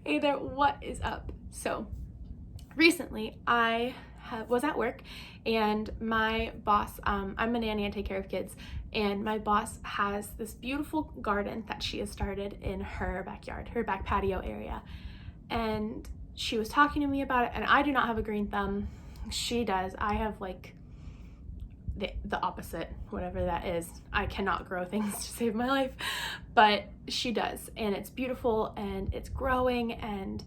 Hey there, what is up? So recently I was at work and my boss, I'm a nanny, I take care of kids, and my boss has this beautiful garden that she has started in her backyard, her back patio area. And she was talking to me about it, and I do not have a green thumb. She does. I have like the opposite, whatever that is. I cannot grow things to save my life, but she does, and it's beautiful and it's growing. And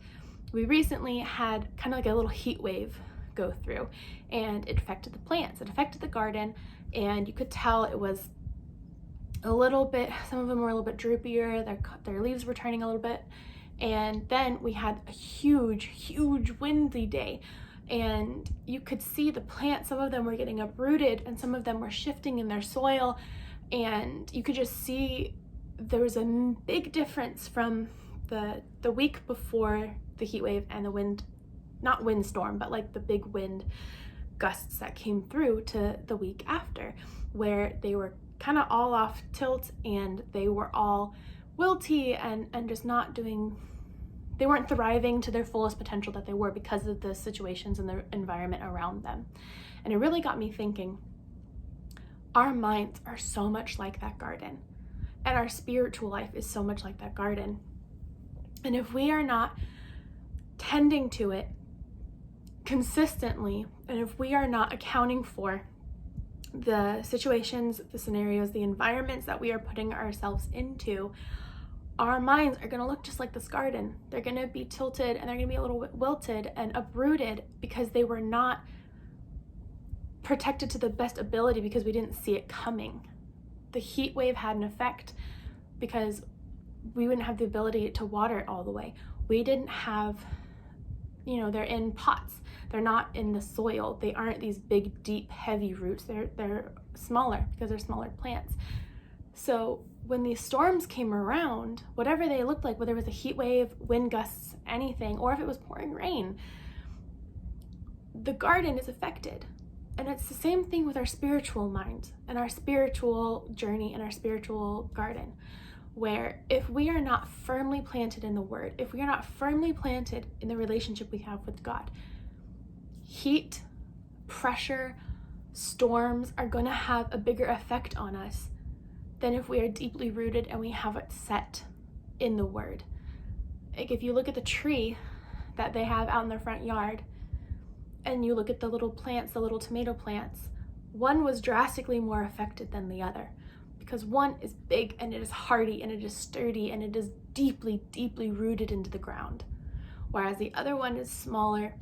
we recently had kind of like a little heat wave go through, and it affected the plants, it affected the garden, and you could tell it was a little bit, some of them were a little bit droopier, their leaves were turning a little bit. And then we had a huge windy day, and you could see the plants, some of them were getting uprooted and some of them were shifting in their soil, and you could just see there was a big difference from the week before the heat wave and the wind, not windstorm, but like the big wind gusts that came through, to the week after, where they were kind of all off tilt and they were all wilty and just not doing, they weren't thriving to their fullest potential that they were because of the situations and the environment around them. And it really got me thinking, our minds are so much like that garden, and our spiritual life is so much like that garden. And if we are not tending to it consistently, and if we are not accounting for the situations, the scenarios, the environments that we are putting ourselves into, our minds are going to look just like this garden. They're going to be tilted and they're going to be a little bit wilted and uprooted because they were not protected to the best ability, because we didn't see it coming. The heat wave had an effect because we wouldn't have the ability to water it all the way. We didn't have, they're in pots. They're not in the soil. They aren't these big, deep, heavy roots. They're smaller because they're smaller plants. So when these storms came around, whatever they looked like, whether it was a heat wave, wind gusts, anything, or if it was pouring rain, the garden is affected. And it's the same thing with our spiritual mind and our spiritual journey and our spiritual garden, where if we are not firmly planted in the Word, if we are not firmly planted in the relationship we have with God, heat, pressure, storms are going to have a bigger effect on us than if we are deeply rooted and we have it set in the Word. Like if you look at the tree that they have out in their front yard, and you look at the little plants, the little tomato plants, one was drastically more affected than the other, because one is big and it is hardy and it is sturdy and it is deeply, deeply rooted into the ground. Whereas the other one is smaller,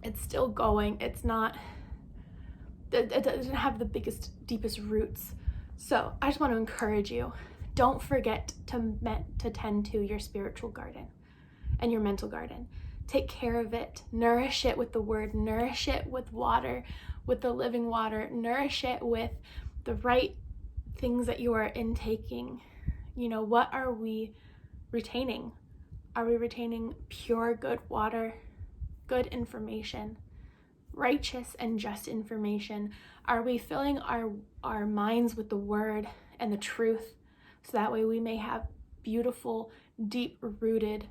it's still going, it doesn't have the biggest, deepest roots. So I just want to encourage you, don't forget to tend to your spiritual garden and your mental garden. Take care of it, nourish it with the Word, nourish it with water, with the living water, nourish it with the right things that you are intaking. What are we retaining? Are we retaining pure, good water, good information, righteous and just information? Are we filling our minds with the Word and the truth, so that way we may have beautiful, deep-rooted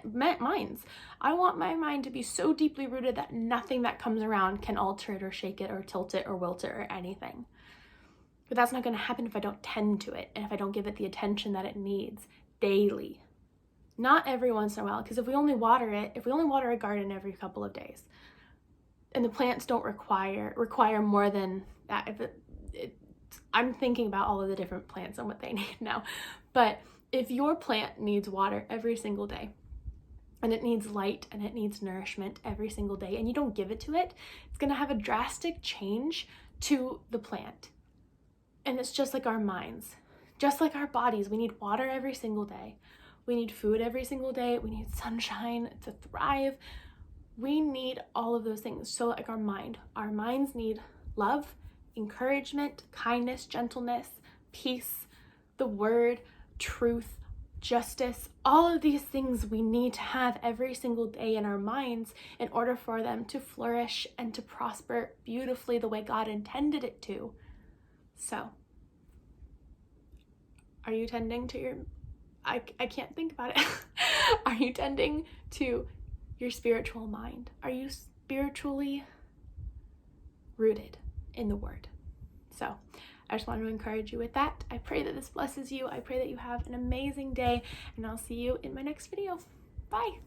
minds? I want my mind to be so deeply rooted that nothing that comes around can alter it or shake it or tilt it or wilt it or anything. But that's not going to happen if I don't tend to it and if I don't give it the attention that it needs daily. Not every once in a while, because if we only water a garden every couple of days, and the plants don't require more than that. I'm thinking about all of the different plants and what they need now. But if your plant needs water every single day, and it needs light and it needs nourishment every single day, and you don't give it to it, it's going to have a drastic change to the plant. And it's just like our minds, just like our bodies. We need water every single day. We need food every single day. We need sunshine to thrive. We need all of those things. So like our minds need love, encouragement, kindness, gentleness, peace, the Word, truth, justice. All of these things we need to have every single day in our minds in order for them to flourish and to prosper beautifully the way God intended it to. So, are you tending to your I can't think about it. Are you tending to your spiritual mind? Are you spiritually rooted in the Word? So I just want to encourage you with that. I pray that this blesses you. I pray that you have an amazing day, and I'll see you in my next video. Bye.